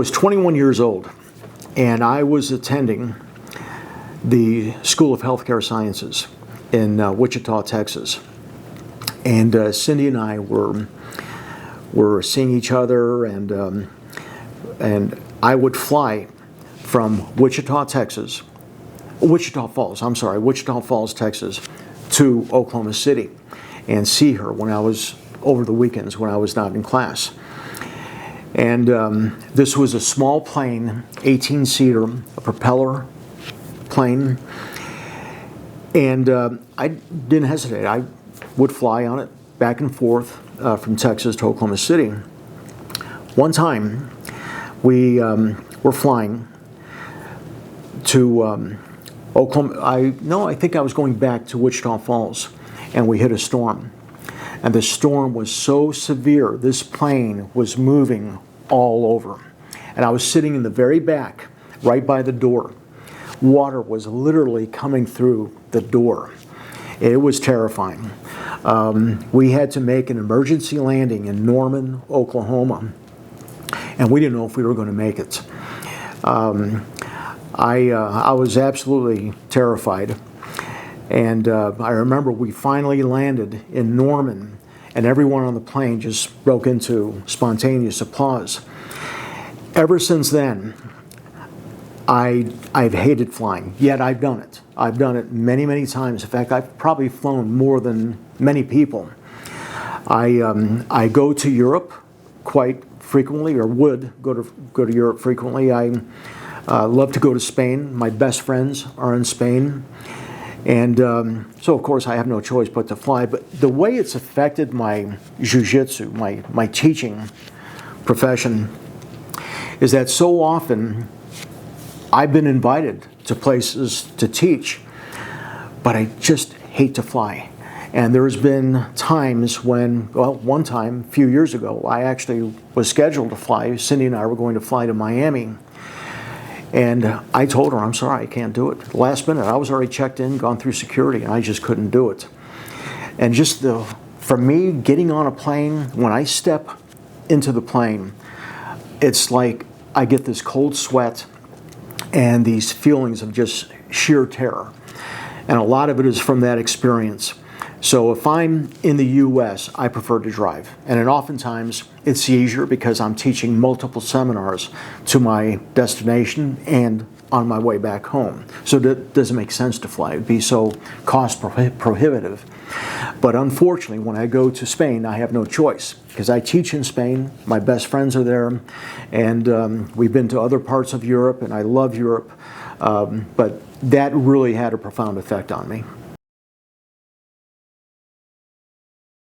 was 21 years old, and I was attending the School of Healthcare Sciences in Wichita, Texas. And Cindy and I were seeing each other, and I would fly from Wichita Falls, Texas, to Oklahoma City, and see her when I was over the weekends when I was not in class. And this was a small plane, 18-seater, a propeller plane, and I didn't hesitate. I would fly on it back and forth from Texas to Oklahoma City. One time, we were flying to Oklahoma. I think I was going back to Wichita Falls, and we hit a storm. And the storm was so severe, this plane was moving all over. And I was sitting in the very back, right by the door. Water was literally coming through the door. It was terrifying. We had to make an emergency landing in Norman, Oklahoma, and we didn't know if we were going to make it. I was absolutely terrified. And I remember we finally landed in Norman, and everyone on the plane just broke into spontaneous applause. Ever since then, I've hated flying, yet I've done it. I've done it many, many times. In fact, I've probably flown more than many people. I go to Europe quite frequently, or would go to Europe frequently. I love to go to Spain. My best friends are in Spain. And so, of course, I have no choice but to fly. But the way it's affected my Jiu Jitsu, my teaching profession, is that so often I've been invited to places to teach, but I just hate to fly. And there's been times when, well, one time, a few years ago, I actually was scheduled to fly. Cindy and I were going to fly to Miami. And I told her, I'm sorry, I can't do it. Last minute, I was already checked in, gone through security, and I just couldn't do it. And just for me, getting on a plane, when I step into the plane, it's like I get this cold sweat and these feelings of just sheer terror. And a lot of it is from that experience. So if I'm in the U.S., I prefer to drive. And then oftentimes it's easier because I'm teaching multiple seminars to my destination and on my way back home. So that doesn't make sense to fly. It would be so cost prohibitive. But unfortunately, when I go to Spain, I have no choice because I teach in Spain. My best friends are there. And we've been to other parts of Europe, and I love Europe. But that really had a profound effect on me.